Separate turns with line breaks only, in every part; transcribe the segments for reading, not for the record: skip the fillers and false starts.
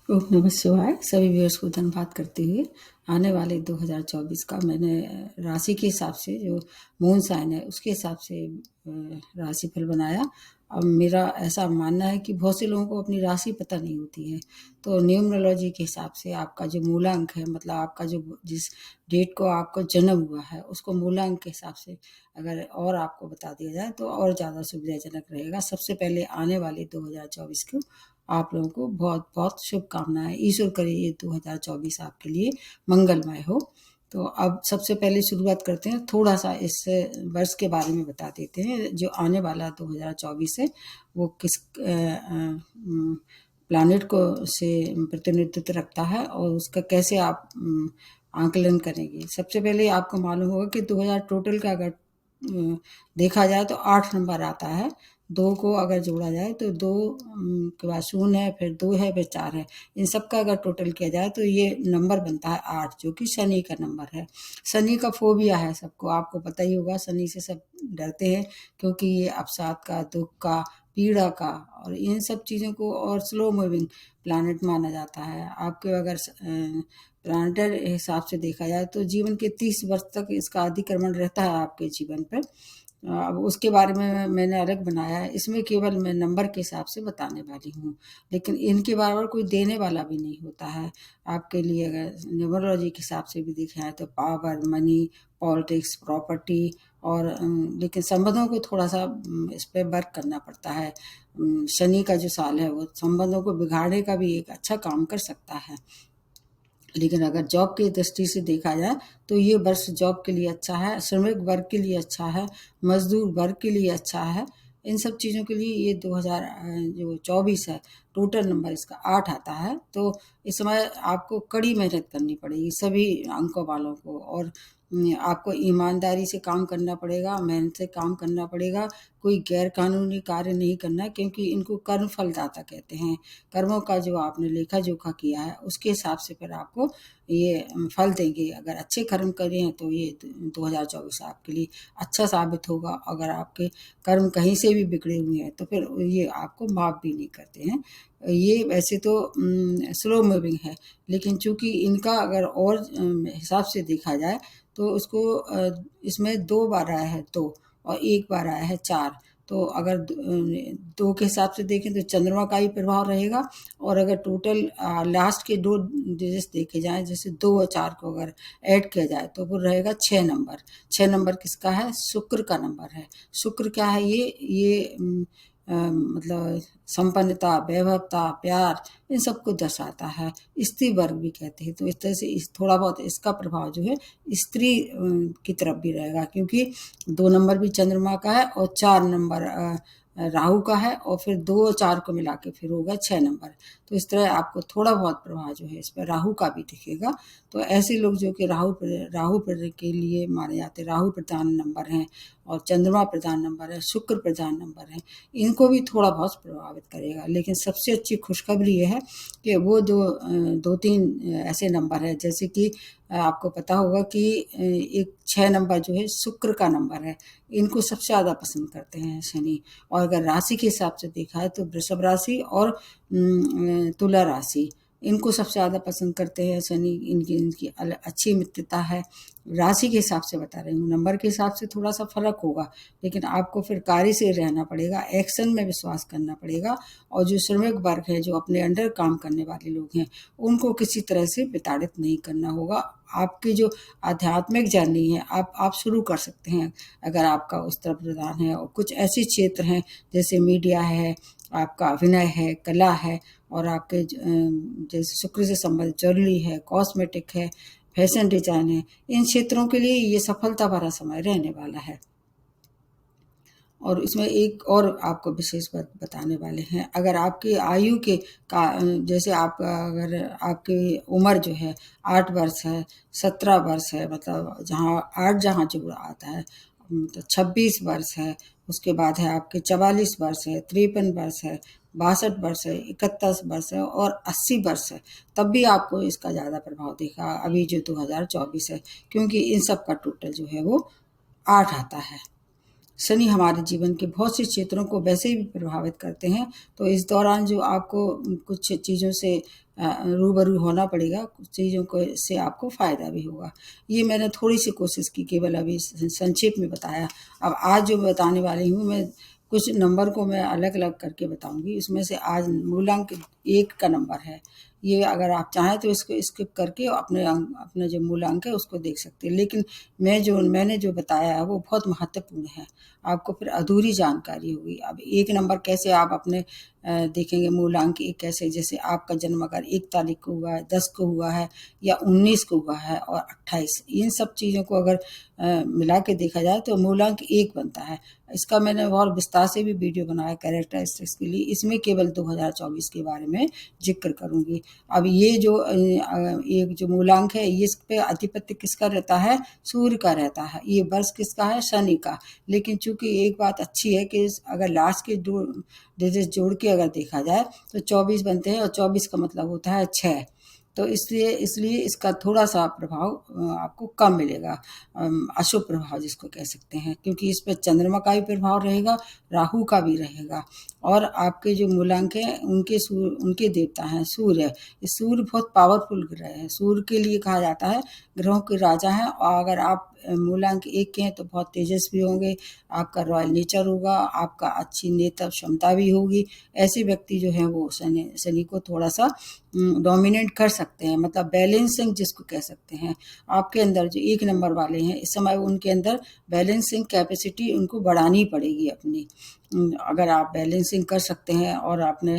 ओम नमः शिवाय। सभी व्यूअर्स को धन्यवाद करते हुए आने वाले 2024 का मैंने राशि के हिसाब से जो मून साइन है उसके हिसाब से राशिफल बनाया। अब मेरा ऐसा मानना है कि बहुत से लोगों को अपनी राशि पता नहीं होती है, तो न्यूमरोलॉजी के हिसाब से आपका जो मूलांक है, मतलब आपका जो जिस डेट को आपको जन्म हुआ है उसको मूलांक के हिसाब से अगर और आपको बता दिया जाए तो और ज़्यादा सुविधाजनक रहेगा। सबसे पहले आने वाले 2024 को आप लोगों को बहुत बहुत शुभकामनाएं। ईश्वर करे ये 2024 आपके लिए मंगलमय हो। तो अब सबसे पहले शुरुआत करते हैं, थोड़ा सा इस वर्ष के बारे में बता देते हैं। जो आने वाला 2024 है वो किस प्लैनेट को से प्रतिनिधित्व रखता है और उसका कैसे आप आकलन करेंगे। सबसे पहले आपको मालूम होगा कि 2000 टोटल का अगर देखा जाए तो 8 नंबर आता है। 2 को अगर जोड़ा जाए तो 2 के बाद 0 है, फिर 2 है, फिर 4 है। इन सब का अगर टोटल किया जाए तो ये नंबर बनता है 8, जो कि शनि का नंबर है। शनि का फोबिया है सबको, आपको पता ही होगा। शनि से सब डरते हैं क्योंकि ये अवसाद का, दुख का, पीड़ा का और इन सब चीज़ों को और स्लो मूविंग प्लैनेट माना जाता है। आपके अगर प्लानिटर हिसाब से देखा जाए तो जीवन के 30 वर्ष तक इसका अधिक्रमण रहता है आपके जीवन पर। अब उसके बारे में मैंने अलग बनाया है। इसमें केवल मैं नंबर के हिसाब से बताने वाली हूँ, लेकिन इनके बराबर कोई देने वाला भी नहीं होता है आपके लिए। अगर न्यूमरोलॉजी के हिसाब से भी देखा है तो पावर, मनी, पॉलिटिक्स, प्रॉपर्टी और लेकिन संबंधों को थोड़ा सा इस पर वर्क करना पड़ता है। शनि का जो साल है वो संबंधों को बिगाड़ने का भी एक अच्छा काम कर सकता है। लेकिन अगर जॉब की दृष्टि से देखा जाए तो ये वर्ष जॉब के लिए अच्छा है, श्रमिक वर्ग के लिए अच्छा है, मजदूर वर्ग के लिए अच्छा है। इन सब चीज़ों के लिए ये 2024 है, टोटल नंबर इसका 8 आता है। तो इस समय आपको कड़ी मेहनत करनी पड़ेगी सभी अंकों वालों को, और आपको ईमानदारी से काम करना पड़ेगा, मेहनत से काम करना पड़ेगा। कोई गैर कानूनी कार्य नहीं करना, क्योंकि इनको कर्म फलदाता कहते हैं। कर्मों का जो आपने लेखा जोखा किया है उसके हिसाब से फिर आपको ये फल देंगे। अगर अच्छे कर्म करें हैं तो ये 2024 आपके लिए अच्छा साबित होगा। अगर आपके कर्म कहीं से भी बिगड़े हुए हैं तो फिर ये आपको माफ़ भी नहीं करते हैं। ये वैसे तो स्लो मूविंग है, लेकिन चूंकि इनका अगर और हिसाब से देखा जाए तो उसको इसमें 2 बार आया है 2 और 1 बार आया है 4। तो अगर 2 के हिसाब से देखें तो चंद्रमा का ही प्रभाव रहेगा। और अगर टोटल लास्ट के 2 डिजिट्स देखे जाएं, जैसे 2 और 4 को अगर ऐड किया जाए तो वो रहेगा 6 नंबर। 6 नंबर किसका है? शुक्र का नंबर है। शुक्र क्या है? ये मतलब संपन्नता, वैभवता, प्यार, इन सबको दर्शाता है। स्त्री वर्ग भी कहते हैं, तो इस तरह से थोड़ा बहुत इसका प्रभाव जो है स्त्री की तरफ भी रहेगा, क्योंकि 2 नंबर भी चंद्रमा का है और 4 नंबर राहु का है, और फिर 2 और 4 को मिला के फिर होगा 6 नंबर। तो इस तरह आपको थोड़ा बहुत प्रभाव जो है इस पर राहु का भी दिखेगा। तो ऐसे लोग जो कि राहु के लिए माने जाते हैं, राहु प्रधान नंबर हैं और चंद्रमा प्रधान नंबर है, शुक्र प्रधान नंबर है, इनको भी थोड़ा बहुत प्रभावित करेगा। लेकिन सबसे अच्छी खुशखबरी ये है कि वो जो 2-3 ऐसे नंबर है, जैसे कि आपको पता होगा कि एक 6 नंबर जो है शुक्र का नंबर है, इनको सबसे ज़्यादा पसंद करते हैं शनि। और अगर राशि के हिसाब से देखा है तो वृषभ राशि और तुला राशि, इनको सबसे ज़्यादा पसंद करते हैं शनि। इनकी इनकी अच्छी मित्रता है। राशि के हिसाब से बता रही हूँ, नंबर के हिसाब से थोड़ा सा फर्क होगा, लेकिन आपको फिर कार्य से रहना पड़ेगा, एक्शन में विश्वास करना पड़ेगा। और जो श्रमिक वर्ग है, जो अपने अंडर काम करने वाले लोग हैं, उनको किसी तरह से विताड़ित नहीं करना होगा। आपकी जो आध्यात्मिक जर्नी है आप शुरू कर सकते हैं अगर आपका उस तरफ रुझान है। और कुछ ऐसे क्षेत्र हैं जैसे मीडिया है, आपका अभिनय है, कला है, और आपके जैसे शुक्र से संबंधित ज्वेलरी है, कॉस्मेटिक है, फैशन डिजाइन है, इन क्षेत्रों के लिए ये सफलता भरा समय रहने वाला है। और इसमें एक और आपको विशेष बात बताने वाले हैं। अगर आपकी आयु के का जैसे आप अगर आपकी उम्र जो है 8 वर्ष है, 17 वर्ष है, मतलब जहाँ 8 जहाँ जो आता है तो 26 वर्ष है, उसके बाद है आपके 44 वर्ष है, 53 वर्ष है, 62 वर्ष है, 31 वर्ष है और 80 वर्ष है, तब भी आपको इसका ज़्यादा प्रभाव दिखा अभी जो 2024 है, क्योंकि इन सब का टोटल जो है वो 8 आता है। शनि हमारे जीवन के बहुत से क्षेत्रों को वैसे भी प्रभावित करते हैं, तो इस दौरान जो आपको कुछ चीज़ों से रूबरू होना पड़ेगा, कुछ चीज़ों को से आपको फ़ायदा भी होगा। ये मैंने थोड़ी-सी कोशिश की केवल अभी संक्षेप में बताया। अब आज जो बताने वाली हूँ मैं, कुछ नंबर को मैं अलग-अलग करके बताऊँगी। इसमें से आज मूलांक 1 का नंबर है। ये अगर आप चाहें तो इसको स्किप करके अपना जो मूलांक है उसको देख सकते हैं। लेकिन मैंने जो बताया है वो बहुत महत्वपूर्ण है। आपको फिर अधूरी जानकारी होगी। अब 1 नंबर कैसे आप अपने देखेंगे मूलांक 1 कैसे, जैसे आपका जन्म अगर 1 तारीख को हुआ है, 10 को हुआ है या 19 को हुआ है और 28, इन सब चीज़ों को अगर मिला के देखा जाए तो मूलांक 1 बनता है। इसका मैंने और विस्तार से भी वीडियो बनाया कैरेक्टरिस्टिक्स के लिए। इसमें केवल 2024 के बारे में ज़िक्र करूँगी। अब ये जो एक जो मूलांक है, ये इस पे अधिपत्य किसका रहता है? सूर्य का रहता है। ये वर्ष किसका है? शनि का। लेकिन चूँकि एक बात अच्छी है कि अगर लास्ट के 2 डिजिट जोड़ के अगर देखा जाए तो 24 बनते हैं और 24 का मतलब होता है 6। तो इसलिए इसलिए इसका थोड़ा-सा प्रभाव आपको कम मिलेगा। अशुभ प्रभाव जिसको कह सकते हैं, क्योंकि इस पे चंद्रमा का भी प्रभाव रहेगा, राहु का भी रहेगा और आपके जो मूलांक हैं उनके देवता हैं सूर्य। ये सूर्य बहुत पावरफुल ग्रह है। सूर्य के लिए कहा जाता है ग्रहों के राजा हैं, और अगर आप मूलांक 1 के हैं तो बहुत तेजस्वी होंगे, आपका रॉयल नेचर होगा, आपका अच्छी नेतृत्व क्षमता भी होगी। ऐसे व्यक्ति जो हैं वो शनि को थोड़ा-सा डोमिनेट कर सकते हैं, मतलब बैलेंसिंग जिसको कह सकते हैं। आपके अंदर जो 1 नंबर वाले हैं, इस समय उनके अंदर बैलेंसिंग कैपेसिटी उनको बढ़ानी पड़ेगी अपनी। अगर आप बैलेंसिंग कर सकते हैं और अपने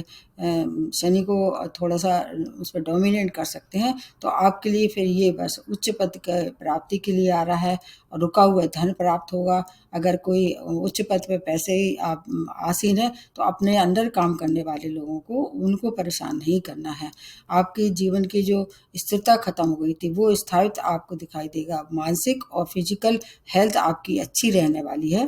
शनि को थोड़ा-सा उस पे डोमिनेट कर सकते हैं, तो आपके लिए फिर ये बस उच्च पद क प्राप्ति के लिए आ रहा है और रुका हुआ धन प्राप्त होगा। अगर कोई उच्च पद पे पैसे ही आप आसीन है, तो अपने अंडर काम करने वाले लोगों को उनको परेशान नहीं करना है। आपके जीवन की जो स्थिरता खत्म हो गई थी, वो स्थायित्व आपको दिखाई देगा। मानसिक और फिजिकल हेल्थ आपकी अच्छी रहने वाली है।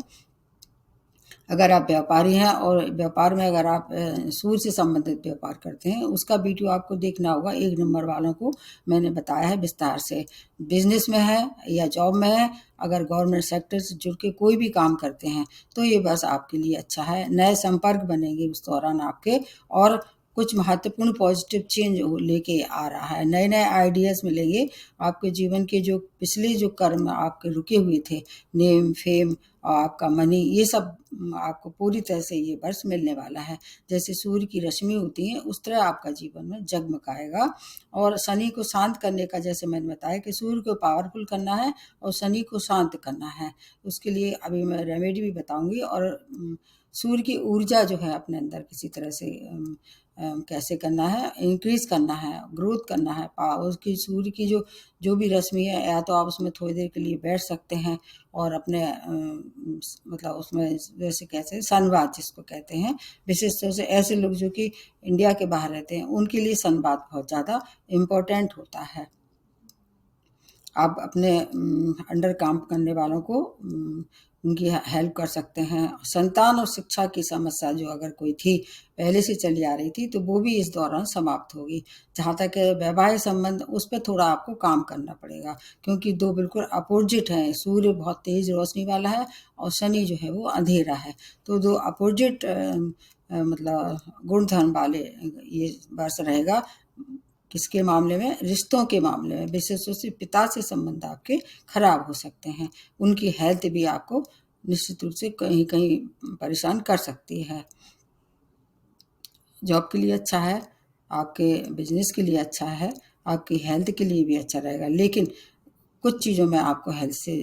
अगर आप व्यापारी हैं और व्यापार में अगर आप सूर्य से संबंधित व्यापार करते हैं, उसका वीडियो आपको देखना होगा। 1 नंबर वालों को मैंने बताया है विस्तार से। बिज़नेस में है या जॉब में है, अगर गवर्नमेंट सेक्टर से जुड़ के कोई भी काम करते हैं, तो ये बस आपके लिए अच्छा है। नए संपर्क बनेंगे उस दौरान आपके, और कुछ महत्वपूर्ण पॉजिटिव चेंज लेके आ रहा है। नए-नए आइडियाज़ मिलेंगे। आपके जीवन के जो पिछले जो कर्म आपके रुके हुए थे, नेम, फेम और आपका मनी, ये सब आपको पूरी तरह से ये वर्ष मिलने वाला है। जैसे सूर्य की रश्मि होती है, उस तरह आपका जीवन में जगमगाएगा। और शनि को शांत करने का, जैसे मैंने बताया कि सूर्य को पावरफुल करना है और शनि को शांत करना है। उसके लिए अभी मैं रेमेडी भी बताऊँगी। और सूर्य की ऊर्जा जो है अपने अंदर किसी तरह से कैसे करना है, इंक्रीज़ करना है, ग्रोथ करना है। उसकी सूर्य की जो जो भी रश्मि है, या तो आप उसमें थोड़ी देर के लिए बैठ सकते हैं और अपने मतलब उसमें जैसे कहते हैं सनबाथ जिसको कहते हैं, विशेष तौर से ऐसे लोग जो कि इंडिया के बाहर रहते हैं, उनके लिए सनबाथ बहुत ज़्यादा इम्पोर्टेंट होता है। आप अपने अंडर काम करने वालों को उनकी हेल्प कर सकते हैं। संतान और शिक्षा की समस्या जो अगर कोई थी, पहले से चली आ रही थी, तो वो भी इस दौरान समाप्त होगी। जहाँ तक है वैवाहिक संबंध, उस पे थोड़ा आपको काम करना पड़ेगा, क्योंकि 2 बिल्कुल अपोज़िट हैं। सूर्य बहुत तेज़ रोशनी वाला है और शनि जो है वो अंधेरा है। तो 2 अपोज़िट मतलब गुण-धर्म वाले ये वर्ष रहेगा। किसके मामले में? रिश्तों के मामले में। विशेष रूप से पिता से संबंध आपके खराब हो सकते हैं। उनकी हेल्थ भी आपको निश्चित रूप से कहीं-कहीं परेशान कर सकती है। जॉब के लिए अच्छा है, आपके बिज़नेस के लिए अच्छा है, आपकी हेल्थ के लिए भी अच्छा रहेगा। लेकिन कुछ चीज़ों में आपको हेल्थ से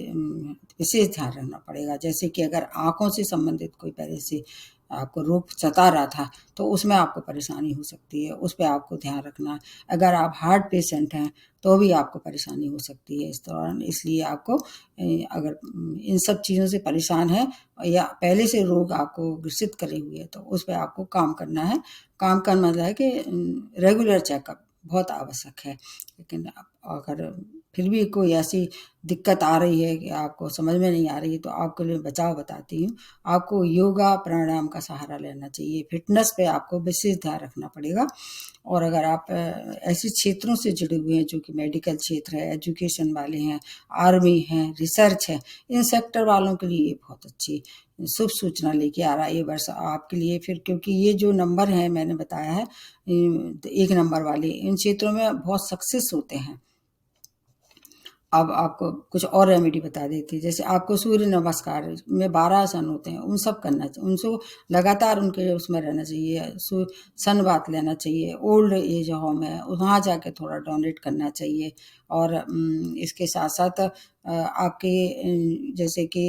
विशेष ध्यान रखना पड़ेगा। जैसे कि अगर आँखों से संबंधित कोई पहले से आपको रोग सता रहा था, तो उसमें आपको परेशानी हो सकती है, उस पे आपको ध्यान रखना है। अगर आप हार्ट पेशेंट हैं, तो भी आपको परेशानी हो सकती है इस दौरान। इसलिए आपको अगर इन सब चीज़ों से परेशान हैं या पहले से रोग आपको ग्रसित करे हुए हैं, तो उस पे आपको काम करना है। काम का मतलब है कि रेगुलर चेकअप बहुत आवश्यक है। लेकिन अगर फिर भी कोई ऐसी दिक्कत आ रही है कि आपको समझ में नहीं आ रही है, तो आपके लिए बचाव बताती हूँ। आपको योगा, प्राणायाम का सहारा लेना चाहिए। फ़िटनेस पे आपको विशेष ध्यान रखना पड़ेगा। और अगर आप ऐसे क्षेत्रों से जुड़े हुए हैं जो कि मेडिकल क्षेत्र है, एजुकेशन वाले हैं, आर्मी हैं, रिसर्च है, इन सेक्टर वालों के लिए ये बहुत अच्छी शुभ सूचना लेके आ रहा है ये वर्ष आपके लिए। फिर क्योंकि ये जो नंबर है मैंने बताया है 1 नंबर वाले, इन क्षेत्रों में बहुत सक्सेस होते हैं। अब आपको कुछ और रेमेडी बता देती है। जैसे आपको सूर्य नमस्कार में 12 आसन होते हैं, उन सब करना चाहिए, उनको लगातार उनके उसमें रहना चाहिए। सन बाथ लेना चाहिए। ओल्ड एज होम है वहाँ जाके थोड़ा डोनेट करना चाहिए। और इसके साथ साथ आपके जैसे कि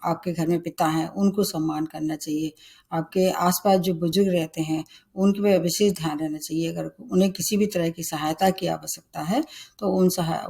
आपके घर में पिता हैं उनको सम्मान करना चाहिए। आपके आसपास जो बुजुर्ग रहते हैं उनके पे विशेष ध्यान रहना चाहिए। अगर उन्हें किसी भी तरह की सहायता की आवश्यकता है तो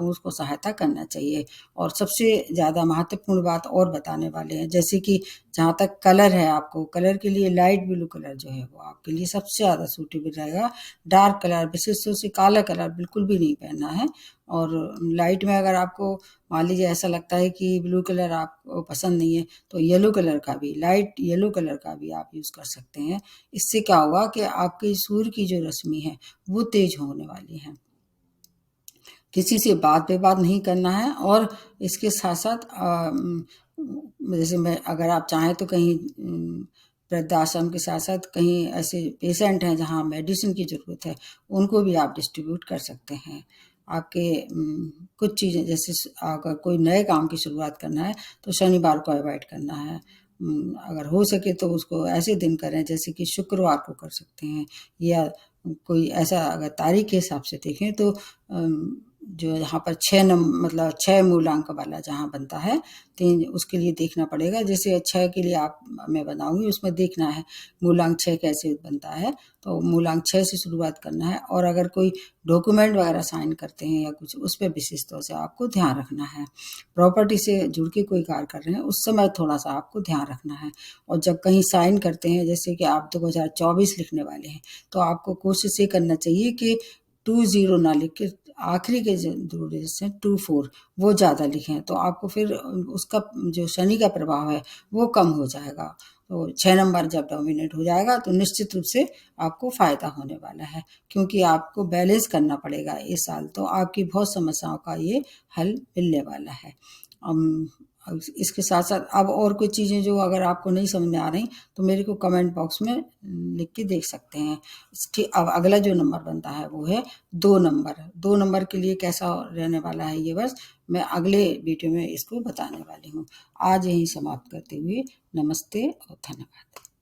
उसको सहायता करना चाहिए। और सबसे ज़्यादा महत्वपूर्ण बात और बताने वाले हैं, जैसे कि जहाँ तक कलर है, आपको कलर के लिए लाइट ब्लू कलर जो है वो आपके लिए सबसे ज़्यादा सूटेबल रहेगा। डार्क कलर, विशेष रूप से काला कलर बिल्कुल भी नहीं पहनना है। और लाइट में अगर आपको मान लीजिए ऐसा लगता है कि ब्लू कलर आपको पसंद नहीं है तो येलो कलर का भी, लाइट येलो कलर का भी आप यूज़ कर सकते हैं। इससे क्या होगा कि आपकी सूर्य की जो रश्मि है वो तेज होने वाली है। किसी से बात विवाद नहीं करना है। और इसके साथ साथ जैसे मैं अगर आप चाहें तो कहीं वृद्धाश्रम के साथ साथ कहीं ऐसे पेशेंट हैं जहाँ मेडिसिन की ज़रूरत है उनको भी आप डिस्ट्रीब्यूट कर सकते हैं। आपके कुछ चीज़ें जैसे अगर कोई नए काम की शुरुआत करना है तो शनिवार को अवॉइड करना है। अगर हो सके तो उसको ऐसे दिन करें जैसे कि शुक्रवार को कर सकते हैं। या कोई ऐसा अगर तारीख के हिसाब से देखें तो जो यहाँ पर 6 मतलब 6 मूलांक वाला जहाँ बनता है 3, उसके लिए देखना पड़ेगा। जैसे 6 के लिए आप मैं बनाऊंगी उसमें देखना है मूलांक 6 कैसे बनता है, तो मूलांक 6 से शुरुआत करना है। और अगर कोई डॉक्यूमेंट वगैरह साइन करते हैं या कुछ, उस पर विशेष तौर से आपको ध्यान रखना है। प्रॉपर्टी से जुड़ के कोई कार्य कर रहे हैं उस समय थोड़ा सा आपको ध्यान रखना है। और जब कहीं साइन करते हैं, जैसे कि आप 2024 लिखने वाले हैं, तो आपको कोशिश ये करना चाहिए कि 20 ना लिख के आखिरी के जो डिजिट्स हैं 24 वो ज़्यादा लिखें, तो आपको फिर उसका जो शनि का प्रभाव है वो कम हो जाएगा। तो 6 नंबर जब डोमिनेट हो जाएगा तो निश्चित रूप से आपको फ़ायदा होने वाला है, क्योंकि आपको बैलेंस करना पड़ेगा इस साल। तो आपकी बहुत समस्याओं का ये हल मिलने वाला है। इसके साथ साथ अब और कुछ चीज़ें जो अगर आपको नहीं समझ में आ रही तो मेरे को कमेंट बॉक्स में लिख के देख सकते हैं। अब अगला जो नंबर बनता है वो है 2 नंबर। 2 नंबर के लिए कैसा रहने वाला है ये वर्ष, मैं अगले वीडियो में इसको बताने वाली हूँ। आज यहीं समाप्त करते हुए नमस्ते और धन्यवाद।